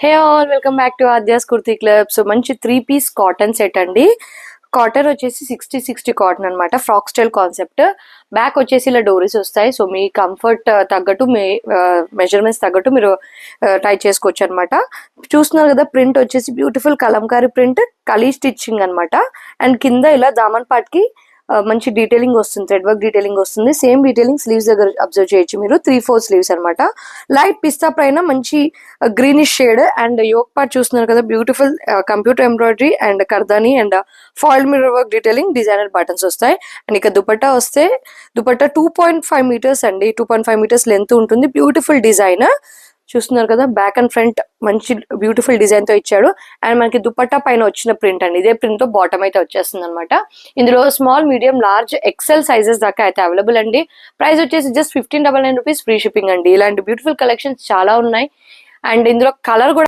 Hey all welcome back to Aadya's kurti club. So మంచి 3 piece cotton set అండి. Cotton వచ్చేసి 60 cotton అనమాట. Frock style concept. బ్యాక్ వచ్చేసి ఇలా డోరీస్ వస్తాయి. సో మీ కంఫర్ట్ తగ్గట్టు మీ మెజర్మెంట్స్ తగ్గట్టు మీరు ట్రై చేసుకోవచ్చు అనమాట. చూస్తున్నారు కదా, ప్రింట్ వచ్చేసి beautiful kalamkari print, kali stitching అనమాట. అండ్ కింద ఇలా దామన్ పాట్కి మంచి డీటెయిలింగ్ వస్తుంది, థ్రెడ్ వర్క్ డీటెయిలింగ్ వస్తుంది. సేమ్ డీటెయిలింగ్ స్లీవ్స్ దగ్గర అబ్జర్వ్ చేయొచ్చు మీరు. 3/4 స్లీవ్స్ అనమాట. లైట్ పిస్తా పైన మంచి greenish shade and yoke part చూస్తున్నారు కదా, బ్యూటిఫుల్ కంప్యూటర్ ఎంబ్రాయిడరీ అండ్ కర్దాని and foil mirror work detailing, designer buttons వస్తాయి. అండ్ ఇక దుపట్టా వస్తే దుపట్టా 2.5 మీటర్స్ అండి. 2.5 మీటర్స్ లెంత్ ఉంటుంది. బ్యూటిఫుల్ డిజైన్ చూస్తున్నారు కదా, బ్యాక్ అండ్ ఫ్రంట్ మంచి బ్యూటిఫుల్ డిజైన్ తో ఇచ్చాడు. అండ్ మనకి దుపట్టా పైన వచ్చిన ప్రింట్ అండి, ఇదే ప్రింట్ తో బాటమ్ అయితే వచ్చేస్తుంది అనమాట. ఇందులో small, medium, large, XL sizes దాకా అయితే అవైలబుల్ అండి. ప్రైస్ వచ్చేసి జస్ట్ 1599 రూపీస్, ఫ్రీ షిప్పింగ్ అండి. ఇలాంటి బ్యూటిఫుల్ కలెక్షన్స్ చాలా ఉన్నాయి. అండ్ ఇందులో కలర్ కూడా